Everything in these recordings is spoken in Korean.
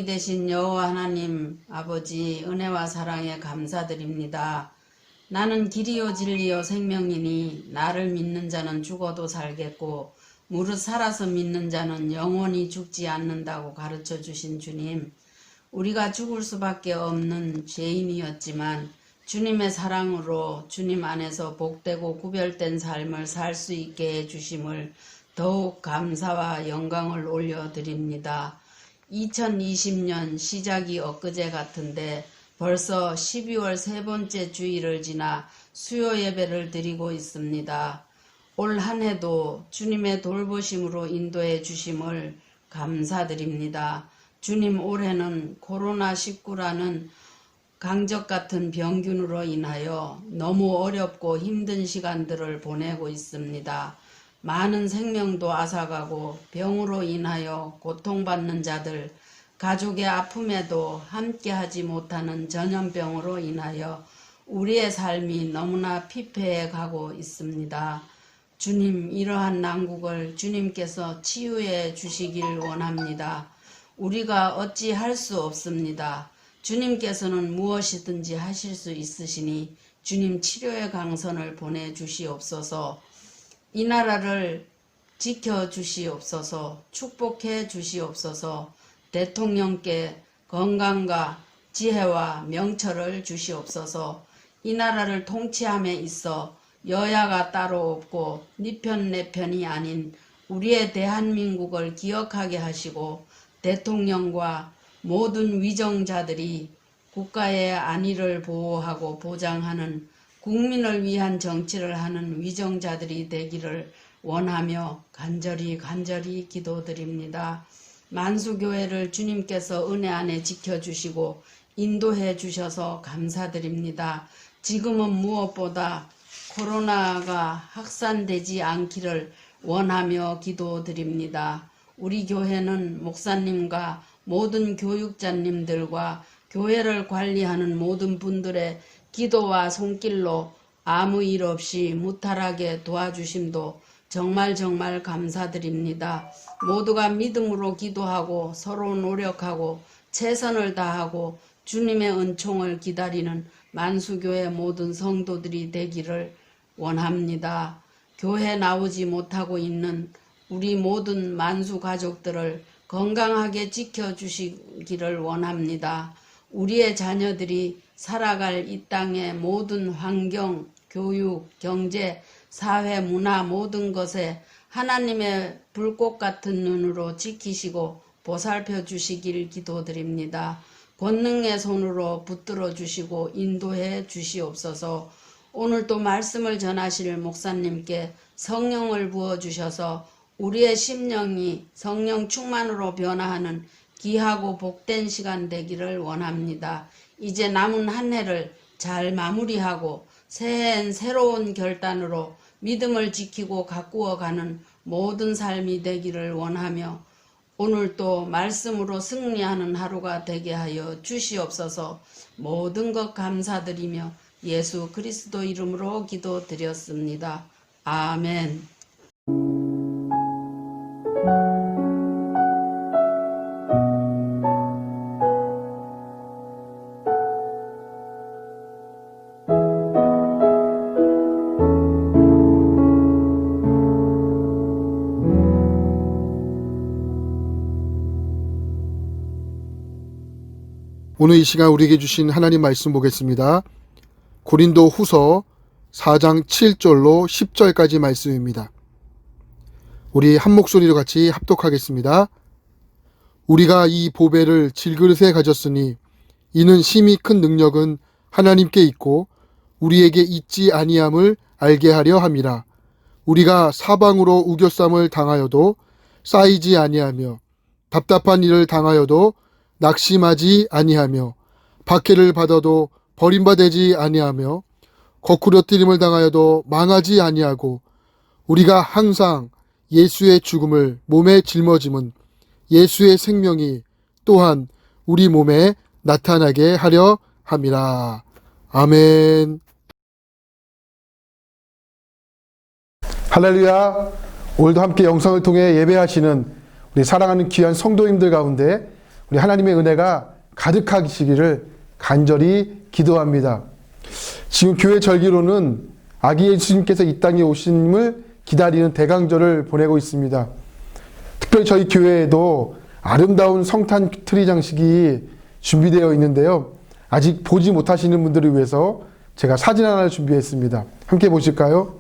되신 여호와 하나님 아버지 은혜와 사랑에 감사드립니다. 나는 길이요 진리요 생명이니 나를 믿는 자는 죽어도 살겠고 무릇 살아서 믿는 자는 영원히 죽지 않는다고 가르쳐 주신 주님, 우리가 죽을 수밖에 없는 죄인이었지만 주님의 사랑으로 주님 안에서 복되고 구별된 삶을 살 수 있게 해주심을 더욱 감사와 영광을 올려드립니다. 2020년 시작이 엊그제 같은데 벌써 12월 세 번째 주일을 지나 수요 예배를 드리고 있습니다. 올 한 해도 주님의 돌보심으로 인도해 주심을 감사드립니다. 주님, 올해는 코로나19라는 강적 같은 병균으로 인하여 너무 어렵고 힘든 시간들을 보내고 있습니다. 많은 생명도 앗아가고 병으로 인하여 고통받는 자들, 가족의 아픔에도 함께하지 못하는 전염병으로 인하여 우리의 삶이 너무나 피폐해 가고 있습니다. 주님, 이러한 난국을 주님께서 치유해 주시길 원합니다. 우리가 어찌 할 수 없습니다. 주님께서는 무엇이든지 하실 수 있으시니 주님 치료의 강선을 보내주시옵소서. 이 나라를 지켜주시옵소서. 축복해 주시옵소서. 대통령께 건강과 지혜와 명철을 주시옵소서. 이 나라를 통치함에 있어 여야가 따로 없고 니 편 내 편이 아닌 우리의 대한민국을 기억하게 하시고 대통령과 모든 위정자들이 국가의 안위를 보호하고 보장하는 국민을 위한 정치를 하는 위정자들이 되기를 원하며 간절히 기도드립니다. 만수교회를 주님께서 은혜 안에 지켜주시고 인도해 주셔서 감사드립니다. 지금은 무엇보다 코로나가 확산되지 않기를 원하며 기도드립니다. 우리 교회는 목사님과 모든 교육자님들과 교회를 관리하는 모든 분들의 기도와 손길로 아무 일 없이 무탈하게 도와주심도 정말 감사드립니다. 모두가 믿음으로 기도하고 서로 노력하고 최선을 다하고 주님의 은총을 기다리는 만수교회 모든 성도들이 되기를 원합니다. 교회 나오지 못하고 있는 우리 모든 만수 가족들을 건강하게 지켜주시기를 원합니다. 우리의 자녀들이 살아갈 이 땅의 모든 환경, 교육, 경제, 사회, 문화 모든 것에 하나님의 불꽃 같은 눈으로 지키시고 보살펴 주시길 기도드립니다. 권능의 손으로 붙들어 주시고 인도해 주시옵소서. 오늘도 말씀을 전하실 목사님께 성령을 부어주셔서 우리의 심령이 성령 충만으로 변화하는 귀하고 복된 시간 되기를 원합니다. 이제 남은 한 해를 잘 마무리하고 새해엔 새로운 결단으로 믿음을 지키고 가꾸어가는 모든 삶이 되기를 원하며 오늘도 말씀으로 승리하는 하루가 되게 하여 주시옵소서. 모든 것 감사드리며 예수 그리스도 이름으로 기도드렸습니다. 아멘. 오늘 이 시간 우리에게 주신 하나님 말씀 보겠습니다. 고린도 후서 4장 7절로 10절까지 말씀입니다. 우리 한 목소리로 같이 합독하겠습니다. 우리가 이 보배를 질그릇에 가졌으니 이는 심히 큰 능력은 하나님께 있고 우리에게 있지 아니함을 알게 하려 함이라. 우리가 사방으로 우겨쌈을 당하여도 쌓이지 아니하며 답답한 일을 당하여도 낙심하지 아니하며 박해를 받아도 버림받지 아니하며 거꾸러뜨림을 당하여도 망하지 아니하고 우리가 항상 예수의 죽음을 몸에 짊어짐은 예수의 생명이 또한 우리 몸에 나타나게 하려 함이라. 아멘. 할렐루야. 오늘도 함께 영상을 통해 예배하시는 우리 사랑하는 귀한 성도님들 가운데 우리 하나님의 은혜가 가득하시기를 간절히 기도합니다. 지금 교회 절기로는 아기 예수님께서 이 땅에 오심을 기다리는 대강절을 보내고 있습니다. 특별히 저희 교회에도 아름다운 성탄 트리 장식이 준비되어 있는데요. 아직 보지 못하시는 분들을 위해서 제가 사진 하나 준비했습니다. 함께 보실까요?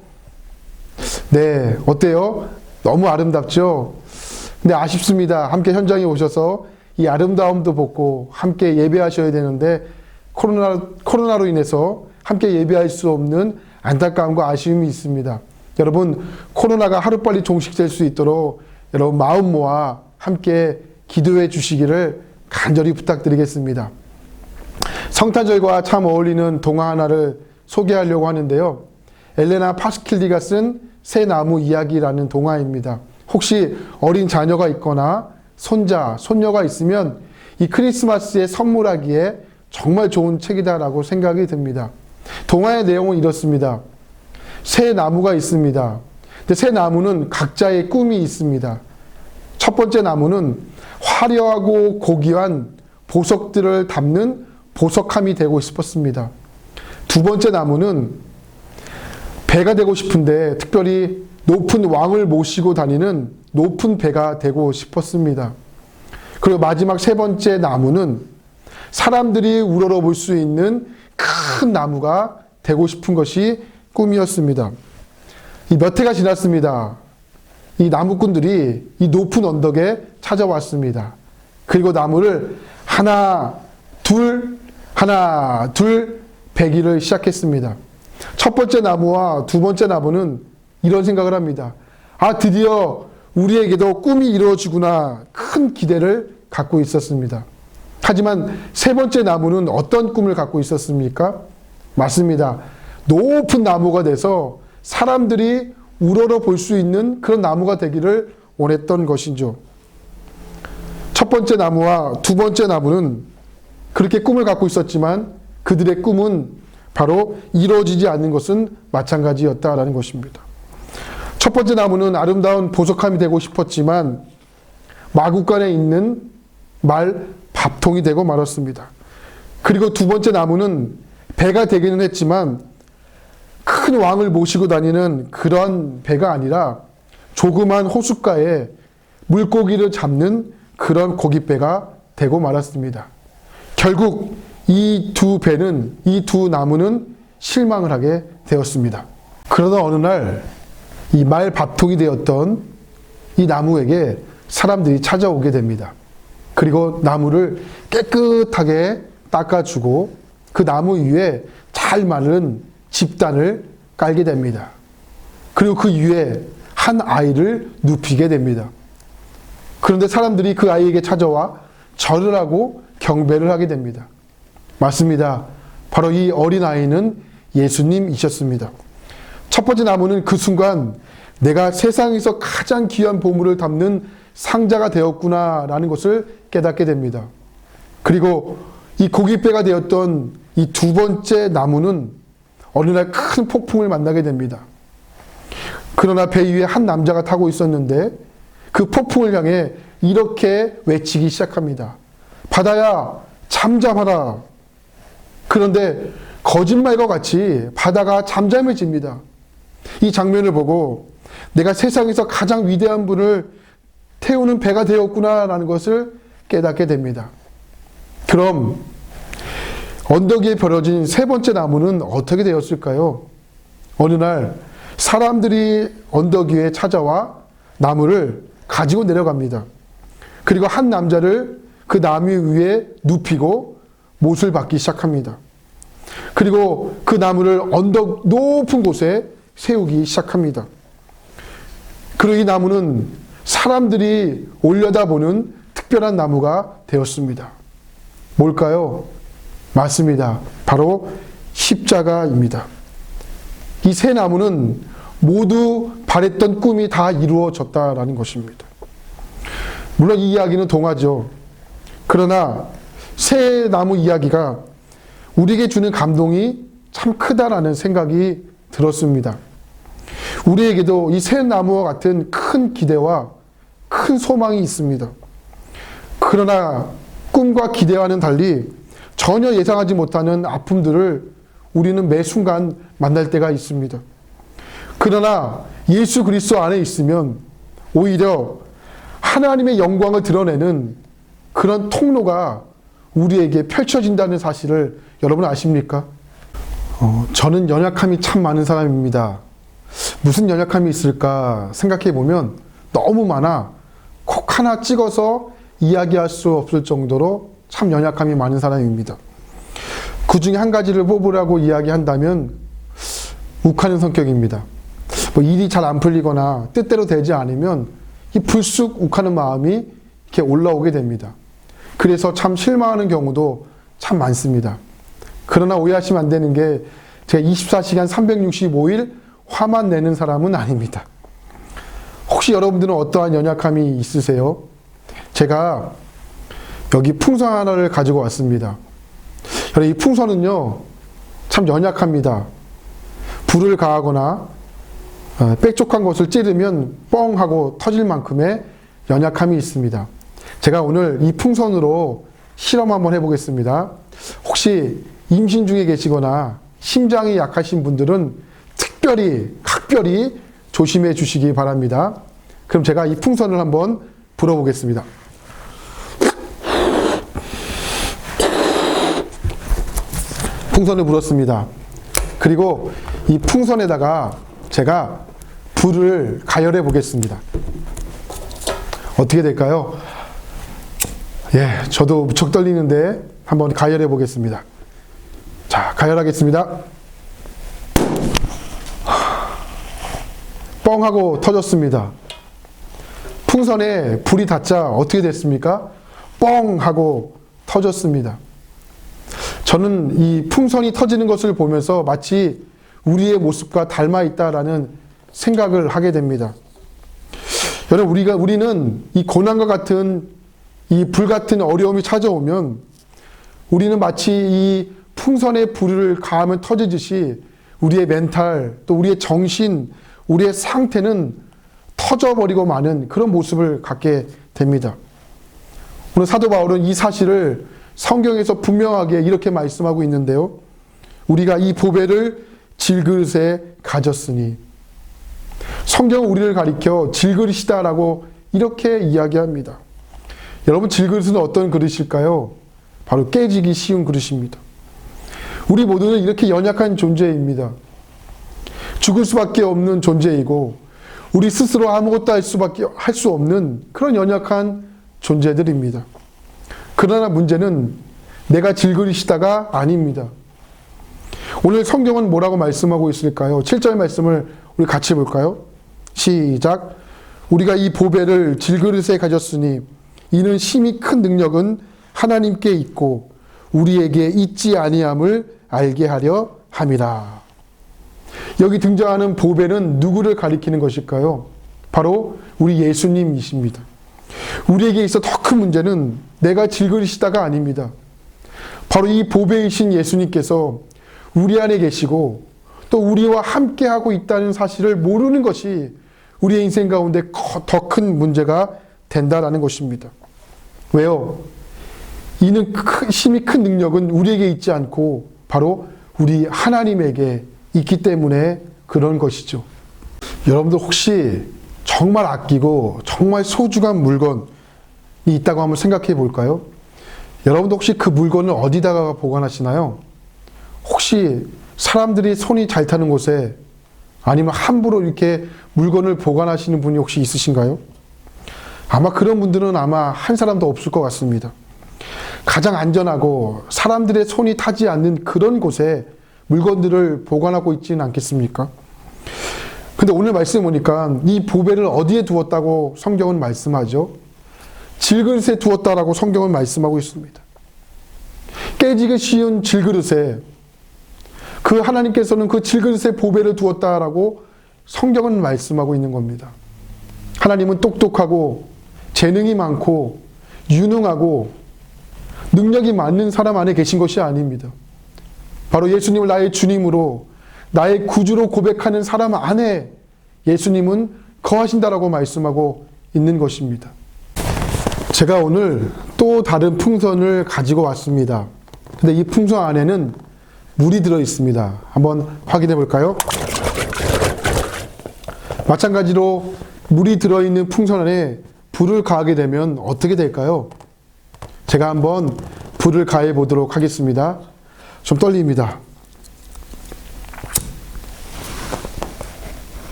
네, 어때요? 너무 아름답죠? 근데 아쉽습니다. 함께 현장에 오셔서 이 아름다움도 보고 함께 예배하셔야 되는데 코로나로 인해서 함께 예배할 수 없는 안타까움과 아쉬움이 있습니다. 여러분, 코로나가 하루빨리 종식될 수 있도록 여러분 마음 모아 함께 기도해 주시기를 간절히 부탁드리겠습니다. 성탄절과 참 어울리는 동화 하나를 소개하려고 하는데요. 엘레나 파스킬리가 쓴 새 나무 이야기라는 동화입니다. 혹시 어린 자녀가 있거나 손자, 손녀가 있으면 이 크리스마스에 선물하기에 정말 좋은 책이다라고 생각이 듭니다. 동화의 내용은 이렇습니다. 새 나무가 있습니다. 근데 새 나무는 각자의 꿈이 있습니다. 첫 번째 나무는 화려하고 고귀한 보석들을 담는 보석함이 되고 싶었습니다. 두 번째 나무는 배가 되고 싶은데 특별히 높은 왕을 모시고 다니는 높은 배가 되고 싶었습니다. 그리고 마지막 세 번째 나무는 사람들이 우러러 볼 수 있는 큰 나무가 되고 싶은 것이 꿈이었습니다. 몇 해가 지났습니다. 이 나무꾼들이 이 높은 언덕에 찾아왔습니다. 그리고 나무를 하나, 둘 베기를 시작했습니다. 첫 번째 나무와 두 번째 나무는 이런 생각을 합니다. 아, 드디어 우리에게도 꿈이 이루어지구나. 큰 기대를 갖고 있었습니다. 하지만 세 번째 나무는 어떤 꿈을 갖고 있었습니까? 맞습니다. 높은 나무가 돼서 사람들이 우러러 볼 수 있는 그런 나무가 되기를 원했던 것이죠. 첫 번째 나무와 두 번째 나무는 그렇게 꿈을 갖고 있었지만 그들의 꿈은 바로 이루어지지 않는 것은 마찬가지였다라는 것입니다. 첫 번째 나무는 아름다운 보석함이 되고 싶었지만 마구간에 있는 말 밥통이 되고 말았습니다. 그리고 두 번째 나무는 배가 되기는 했지만 큰 왕을 모시고 다니는 그런 배가 아니라 조그만 호숫가에 물고기를 잡는 그런 고깃배가 되고 말았습니다. 결국 이 두 나무는 실망을 하게 되었습니다. 그러다 어느 날 이 말 밥통이 되었던 이 나무에게 사람들이 찾아오게 됩니다. 그리고 나무를 깨끗하게 닦아주고 그 나무 위에 잘 마른 집단을 깔게 됩니다. 그리고 그 위에 한 아이를 눕히게 됩니다. 그런데 사람들이 그 아이에게 찾아와 절을 하고 경배를 하게 됩니다. 맞습니다. 바로 이 어린아이는 예수님이셨습니다. 첫 번째 나무는 그 순간 내가 세상에서 가장 귀한 보물을 담는 상자가 되었구나라는 것을 깨닫게 됩니다. 그리고 이 고깃배가 되었던 이 두 번째 나무는 어느 날 큰 폭풍을 만나게 됩니다. 그러나 배 위에 한 남자가 타고 있었는데 그 폭풍을 향해 이렇게 외치기 시작합니다. 바다야, 잠잠하라. 그런데 거짓말과 같이 바다가 잠잠해집니다. 이 장면을 보고 내가 세상에서 가장 위대한 분을 태우는 배가 되었구나라는 것을 깨닫게 됩니다. 그럼 언덕 위에 버려진 세 번째 나무는 어떻게 되었을까요? 어느 날 사람들이 언덕 위에 찾아와 나무를 가지고 내려갑니다. 그리고 한 남자를 그 나무 위에 눕히고 못을 박기 시작합니다. 그리고 그 나무를 언덕 높은 곳에 세우기 시작합니다. 그리고 이 나무는 사람들이 올려다보는 특별한 나무가 되었습니다. 뭘까요? 맞습니다. 바로 십자가입니다. 이 세 나무는 모두 바랬던 꿈이 다 이루어졌다라는 것입니다. 물론 이 이야기는 동화죠. 그러나 새 나무 이야기가 우리에게 주는 감동이 참 크다라는 생각이 들었습니다. 우리에게도 이 새 나무와 같은 큰 기대와 큰 소망이 있습니다. 그러나 꿈과 기대와는 달리 전혀 예상하지 못하는 아픔들을 우리는 매 순간 만날 때가 있습니다. 그러나 예수 그리스도 안에 있으면 오히려 하나님의 영광을 드러내는 그런 통로가 우리에게 펼쳐진다는 사실을 여러분 아십니까? 저는 연약함이 참 많은 사람입니다. 무슨 연약함이 있을까 생각해 보면 너무 많아 콕 하나 찍어서 이야기할 수 없을 정도로 참 연약함이 많은 사람입니다. 그 중에 한 가지를 뽑으라고 이야기한다면 욱하는 성격입니다. 일이 잘 안 풀리거나 뜻대로 되지 않으면 이 불쑥 욱하는 마음이 이렇게 올라오게 됩니다. 그래서 참 실망하는 경우도 참 많습니다. 그러나 오해하시면 안 되는 게 제가 24시간 365일 화만 내는 사람은 아닙니다. 혹시 여러분들은 어떠한 연약함이 있으세요? 제가 여기 풍선 하나를 가지고 왔습니다. 이 풍선은요, 참 연약합니다. 불을 가하거나 빽족한 것을 찌르면 뻥 하고 터질 만큼의 연약함이 있습니다. 제가 오늘 이 풍선으로 실험 한번 해보겠습니다. 혹시 임신 중에 계시거나 심장이 약하신 분들은 각별히 조심해 주시기 바랍니다. 그럼 제가 이 풍선을 한번 불어보겠습니다. 풍선을 불었습니다. 그리고 이 풍선에다가 제가 불을 가열해 보겠습니다. 어떻게 될까요? 예, 저도 무척 떨리는데 한번 가열해 보겠습니다. 자, 가열하겠습니다. 뻥 하고 터졌습니다. 풍선에 불이 닿자 어떻게 됐습니까? 뻥 하고 터졌습니다. 저는 이 풍선이 터지는 것을 보면서 마치 우리의 모습과 닮아 있다라는 생각을 하게 됩니다. 여러분, 우리는 이 고난과 같은 이 불같은 어려움이 찾아오면 우리는 마치 이 풍선에 불을 가하면 터지듯이 우리의 멘탈, 또 우리의 정신, 우리의 상태는 터져버리고 마는 그런 모습을 갖게 됩니다. 오늘 사도 바울은 이 사실을 성경에서 분명하게 이렇게 말씀하고 있는데요. 우리가 이 보배를 질그릇에 가졌으니, 성경은 우리를 가리켜 질그릇이다라고 이렇게 이야기합니다. 여러분, 질그릇은 어떤 그릇일까요? 바로 깨지기 쉬운 그릇입니다. 우리 모두는 이렇게 연약한 존재입니다. 죽을 수밖에 없는 존재이고 우리 스스로 아무것도 할 수 없는 그런 연약한 존재들입니다. 그러나 문제는 내가 질그릇이다가 아닙니다. 오늘 성경은 뭐라고 말씀하고 있을까요? 7절 말씀을 우리 같이 볼까요? 시작. 우리가 이 보배를 질그릇에 가졌으니 이는 심히 큰 능력은 하나님께 있고 우리에게 있지 아니함을 알게 하려 함이라. 여기 등장하는 보배는 누구를 가리키는 것일까요? 바로 우리 예수님이십니다. 우리에게 있어 더 큰 문제는 내가 질그릇이다가 아닙니다. 바로 이 보배이신 예수님께서 우리 안에 계시고 또 우리와 함께하고 있다는 사실을 모르는 것이 우리의 인생 가운데 더 큰 문제가 된다라는 것입니다. 왜요? 이는 심히 큰 능력은 우리에게 있지 않고 바로 우리 하나님에게 있기 때문에 그런 것이죠. 여러분들 혹시 정말 아끼고 정말 소중한 물건이 있다고 한번 생각해 볼까요? 여러분들 혹시 그 물건을 어디다가 보관하시나요? 혹시 사람들이 손이 잘 타는 곳에, 아니면 함부로 이렇게 물건을 보관하시는 분이 혹시 있으신가요? 아마 그런 분들은 아마 한 사람도 없을 것 같습니다. 가장 안전하고 사람들의 손이 타지 않는 그런 곳에 물건들을 보관하고 있지는 않겠습니까? 근데 오늘 말씀 보니까 이 보배를 어디에 두었다고 성경은 말씀하죠? 질그릇에 두었다라고 성경은 말씀하고 있습니다. 깨지기 쉬운 질그릇에, 그 하나님께서는 그 질그릇에 보배를 두었다라고 성경은 말씀하고 있는 겁니다. 하나님은 똑똑하고 재능이 많고 유능하고 능력이 많은 사람 안에 계신 것이 아닙니다. 바로 예수님을 나의 주님으로, 나의 구주로 고백하는 사람 안에 예수님은 거하신다라고 말씀하고 있는 것입니다. 제가 오늘 또 다른 풍선을 가지고 왔습니다. 근데 이 풍선 안에는 물이 들어 있습니다. 한번 확인해 볼까요? 마찬가지로 물이 들어있는 풍선 안에 불을 가하게 되면 어떻게 될까요? 제가 한번 불을 가해 보도록 하겠습니다. 좀 떨립니다.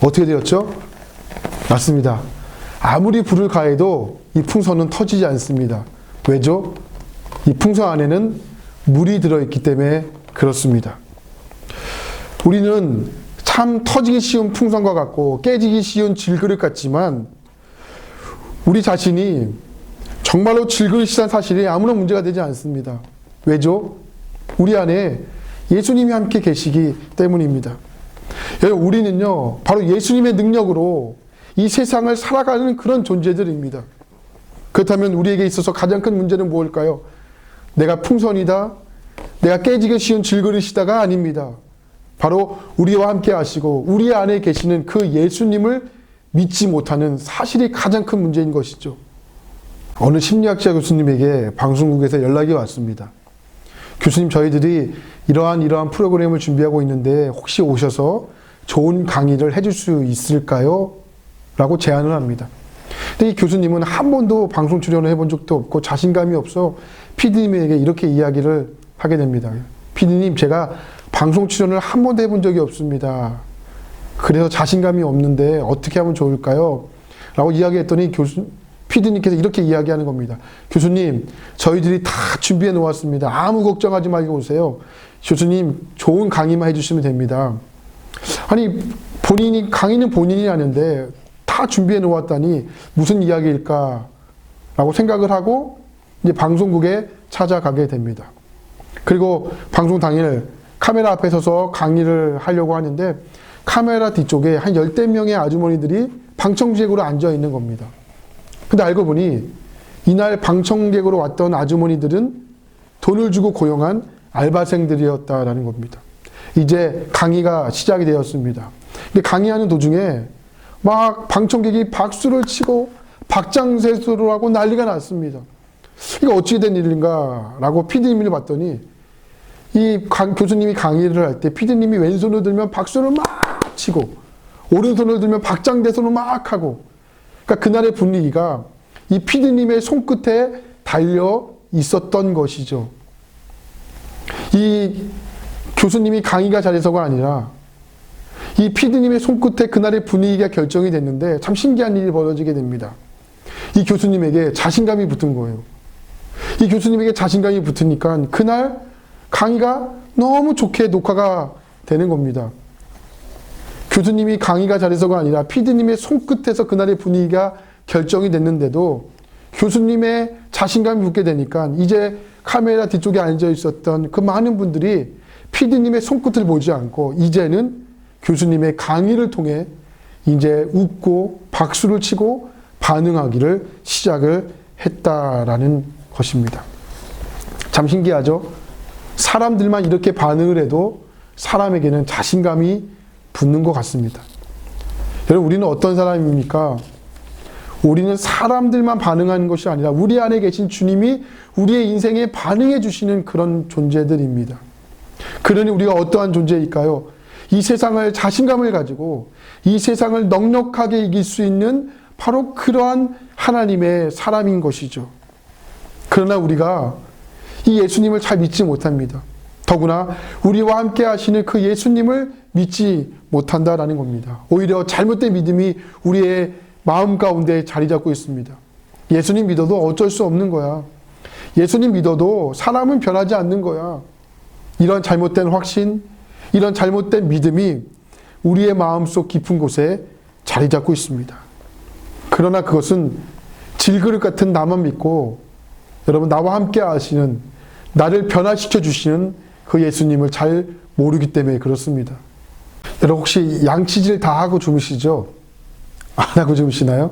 어떻게 되었죠? 맞습니다. 아무리 불을 가해도 이 풍선은 터지지 않습니다. 왜죠? 이 풍선 안에는 물이 들어있기 때문에 그렇습니다. 우리는 참 터지기 쉬운 풍선과 같고 깨지기 쉬운 질그릇 같지만 우리 자신이 정말로 질그릇이란 사실이 아무런 문제가 되지 않습니다. 왜죠? 우리 안에 예수님이 함께 계시기 때문입니다. 여러분, 우리는요, 바로 예수님의 능력으로 이 세상을 살아가는 그런 존재들입니다. 그렇다면 우리에게 있어서 가장 큰 문제는 무엇일까요? 내가 풍선이다, 내가 깨지기 쉬운 질그릇이다가 아닙니다. 바로 우리와 함께 하시고 우리 안에 계시는 그 예수님을 믿지 못하는 사실이 가장 큰 문제인 것이죠. 어느 심리학자 교수님에게 방송국에서 연락이 왔습니다. 교수님, 저희들이 이러한 프로그램을 준비하고 있는데 혹시 오셔서 좋은 강의를 해줄 수 있을까요? 라고 제안을 합니다. 근데 이 교수님은 한 번도 방송 출연을 해본 적도 없고 자신감이 없어 PD님에게 이렇게 이야기를 하게 됩니다. PD님, 제가 방송 출연을 한 번도 해본 적이 없습니다. 그래서 자신감이 없는데 어떻게 하면 좋을까요? 라고 이야기했더니 PD님께서 이렇게 이야기하는 겁니다. 교수님, 저희들이 다 준비해 놓았습니다. 아무 걱정하지 말고 오세요. 교수님, 좋은 강의만 해주시면 됩니다. 아니, 강의는 본인이 하는데 다 준비해 놓았다니 무슨 이야기일까? 라고 생각을 하고 이제 방송국에 찾아가게 됩니다. 그리고 방송 당일 카메라 앞에 서서 강의를 하려고 하는데 카메라 뒤쪽에 한 10대 명의 아주머니들이 방청객으로 앉아 있는 겁니다. 근데 알고 보니 이날 방청객으로 왔던 아주머니들은 돈을 주고 고용한 알바생들이었다라는 겁니다. 이제 강의가 시작이 되었습니다. 근데 강의하는 도중에 막 방청객이 박수를 치고 박장대소를 하고 난리가 났습니다. 이거 어찌 된 일인가 라고 PD님을 봤더니 이 교수님이 강의를 할 때 PD님이 왼손을 들면 박수를 막 치고 오른손을 들면 박장대소를 막 하고, 그러니까 그날의 분위기가 이 PD님의 손끝에 달려 있었던 것이죠. 이 교수님이 강의가 잘해서가 아니라 이 PD님의 손끝에 그날의 분위기가 결정이 됐는데 참 신기한 일이 벌어지게 됩니다. 이 교수님에게 자신감이 붙은 거예요. 이 교수님에게 자신감이 붙으니까 그날 강의가 너무 좋게 녹화가 되는 겁니다. 교수님이 강의가 잘해서가 아니라 PD님의 손끝에서 그날의 분위기가 결정이 됐는데도 교수님의 자신감이 붙게 되니까 이제 카메라 뒤쪽에 앉아 있었던 그 많은 분들이 PD님의 손끝을 보지 않고 이제는 교수님의 강의를 통해 이제 웃고 박수를 치고 반응하기를 시작을 했다라는 것입니다. 참 신기하죠? 사람들만 이렇게 반응을 해도 사람에게는 자신감이 붙는 것 같습니다. 여러분, 우리는 어떤 사람입니까? 우리는 사람들만 반응하는 것이 아니라 우리 안에 계신 주님이 우리의 인생에 반응해 주시는 그런 존재들입니다. 그러니 우리가 어떠한 존재일까요? 이 세상을 자신감을 가지고 이 세상을 넉넉하게 이길 수 있는 바로 그러한 하나님의 사람인 것이죠. 그러나 우리가 이 예수님을 잘 믿지 못합니다. 더구나 우리와 함께 하시는 그 예수님을 믿지 못한다라는 겁니다. 오히려 잘못된 믿음이 우리의 마음 가운데 자리 잡고 있습니다. 예수님 믿어도 어쩔 수 없는 거야. 예수님 믿어도 사람은 변하지 않는 거야. 이런 잘못된 확신, 이런 잘못된 믿음이 우리의 마음속 깊은 곳에 자리 잡고 있습니다. 그러나 그것은 질그릇 같은 나만 믿고 여러분, 나와 함께 하시는, 나를 변화시켜 주시는 그 예수님을 잘 모르기 때문에 그렇습니다. 여러분, 혹시 양치질 다 하고 주무시죠? 안 하고 주무시나요?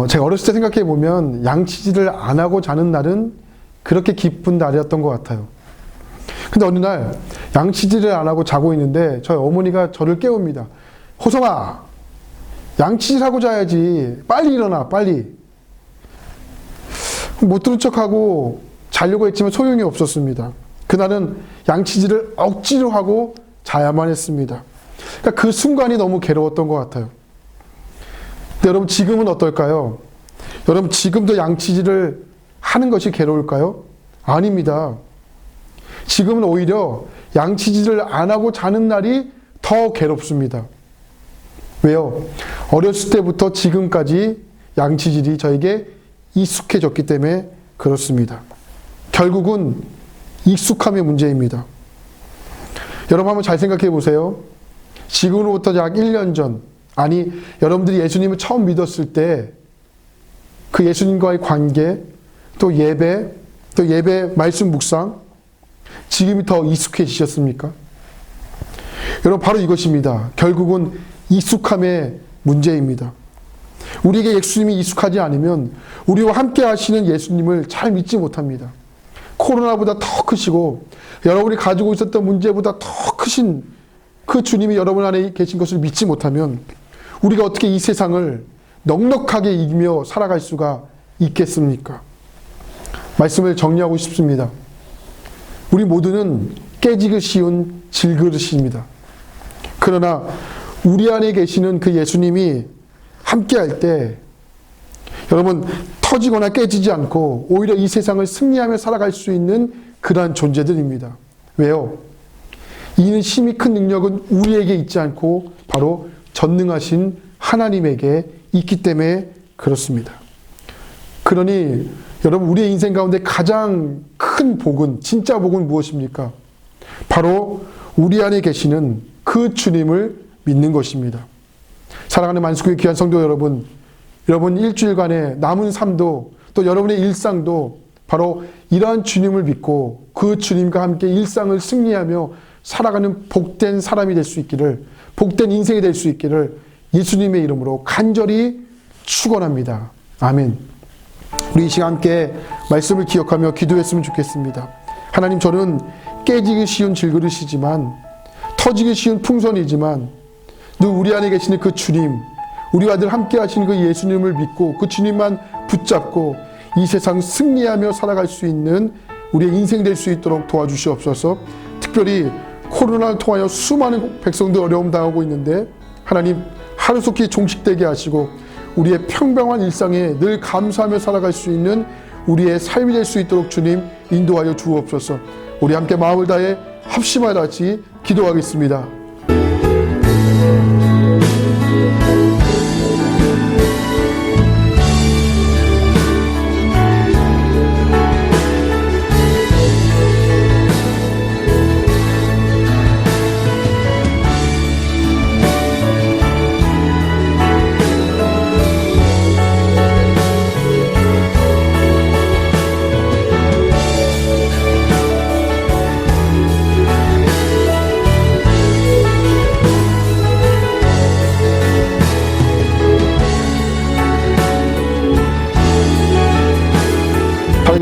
제가 어렸을 때 생각해 보면 양치질을 안 하고 자는 날은 그렇게 기쁜 날이었던 것 같아요. 근데 어느 날 양치질을 안 하고 자고 있는데 저희 어머니가 저를 깨웁니다. 호성아, 양치질하고 자야지. 빨리 일어나, 빨리. 못 들은 척하고 자려고 했지만 소용이 없었습니다. 그날은 양치질을 억지로 하고 자야만 했습니다. 그러니까 그 순간이 너무 괴로웠던 것 같아요. 근데 여러분 지금은 어떨까요? 여러분 지금도 양치질을 하는 것이 괴로울까요? 아닙니다. 지금은 오히려 양치질을 안 하고 자는 날이 더 괴롭습니다. 왜요? 어렸을 때부터 지금까지 양치질이 저에게 익숙해졌기 때문에 그렇습니다. 결국은 익숙함의 문제입니다. 여러분 한번 잘 생각해 보세요. 지금으로부터 약 1년 전, 아니 여러분들이 예수님을 처음 믿었을 때 그 예수님과의 관계, 또 예배 말씀 묵상, 지금이 더 익숙해지셨습니까? 여러분 바로 이것입니다. 결국은 익숙함의 문제입니다. 우리에게 예수님이 익숙하지 않으면 우리와 함께 하시는 예수님을 잘 믿지 못합니다. 코로나보다 더 크시고 여러분이 가지고 있었던 문제보다 더 크신 그 주님이 여러분 안에 계신 것을 믿지 못하면 우리가 어떻게 이 세상을 넉넉하게 이기며 살아갈 수가 있겠습니까? 말씀을 정리하고 싶습니다. 우리 모두는 깨지기 쉬운 질그릇입니다. 그러나 우리 안에 계시는 그 예수님이 함께할 때 여러분 터지거나 깨지지 않고 오히려 이 세상을 승리하며 살아갈 수 있는 그러한 존재들입니다. 왜요? 이는 힘이 큰 능력은 우리에게 있지 않고 바로 전능하신 하나님에게 있기 때문에 그렇습니다. 그러니 여러분 우리의 인생 가운데 가장 큰 복은, 진짜 복은 무엇입니까? 바로 우리 안에 계시는 그 주님을 믿는 것입니다. 사랑하는 만수교회 귀한 성도 여러분, 여러분 일주일간의 남은 삶도 또 여러분의 일상도 바로 이러한 주님을 믿고 그 주님과 함께 일상을 승리하며 살아가는 복된 사람이 될 수 있기를, 복된 인생이 될 수 있기를 예수님의 이름으로 간절히 축원합니다. 아멘. 우리 이 시간 함께 말씀을 기억하며 기도했으면 좋겠습니다. 하나님, 저는 깨지기 쉬운 질그릇이지만 터지기 쉬운 풍선이지만 늘 우리 안에 계시는 그 주님, 우리와 늘 함께 하시는 그 예수님을 믿고 그 주님만 붙잡고 이 세상 승리하며 살아갈 수 있는 우리의 인생 될 수 있도록 도와주시옵소서. 특별히 코로나를 통하여 수많은 백성들 어려움 당하고 있는데 하나님 하루속히 종식되게 하시고 우리의 평범한 일상에 늘 감사하며 살아갈 수 있는 우리의 삶이 될 수 있도록 주님 인도하여 주옵소서. 우리 함께 마음을 다해 합심하여 같이 기도하겠습니다.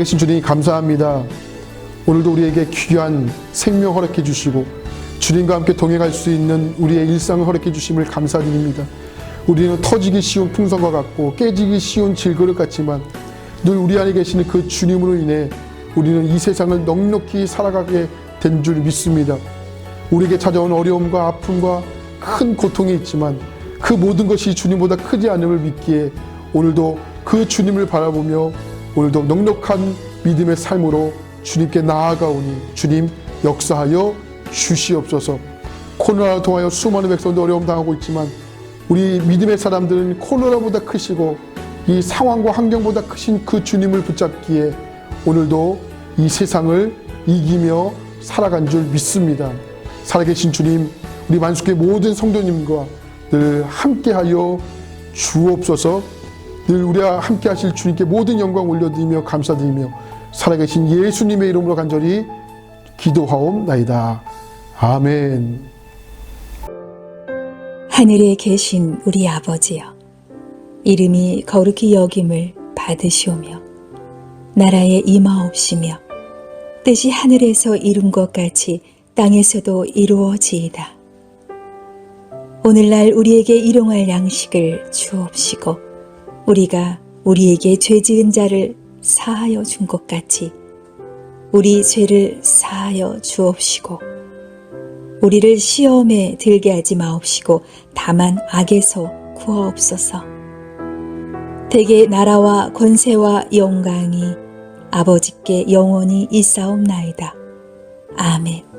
살아계신 주님 감사합니다. 오늘도 우리에게 귀한 생명 허락해 주시고 주님과 함께 동행할 수 있는 우리의 일상을 허락해 주심을 감사드립니다. 우리는 터지기 쉬운 풍선과 같고 깨지기 쉬운 질그릇 같지만 늘 우리 안에 계시는 그 주님으로 인해 우리는 이 세상을 넉넉히 살아가게 된 줄 믿습니다. 우리에게 찾아온 어려움과 아픔과 큰 고통이 있지만 그 모든 것이 주님보다 크지 않음을 믿기에 오늘도 그 주님을 바라보며 오늘도 넉넉한 믿음의 삶으로 주님께 나아가오니 주님 역사하여 주시옵소서. 코로나를 통하여 수많은 백성도 어려움 당하고 있지만 우리 믿음의 사람들은 코로나보다 크시고 이 상황과 환경보다 크신 그 주님을 붙잡기에 오늘도 이 세상을 이기며 살아간 줄 믿습니다. 살아계신 주님, 우리 만수교회 모든 성도님과 늘 함께하여 주옵소서. 늘 우리와 함께 하실 주님께 모든 영광 올려드리며 감사드리며 살아계신 예수님의 이름으로 간절히 기도하옵나이다. 아멘. 하늘에 계신 우리 아버지여, 이름이 거룩히 여김을 받으시오며 나라에 임하옵시며 뜻이 하늘에서 이룬 것 같이 땅에서도 이루어지이다. 오늘날 우리에게 일용할 양식을 주옵시고 우리가 우리에게 죄 지은 자를 사하여 준 것 같이 우리 죄를 사하여 주옵시고 우리를 시험에 들게 하지 마옵시고 다만 악에서 구하옵소서. 대개 나라와 권세와 영광이 아버지께 영원히 있사옵나이다. 아멘.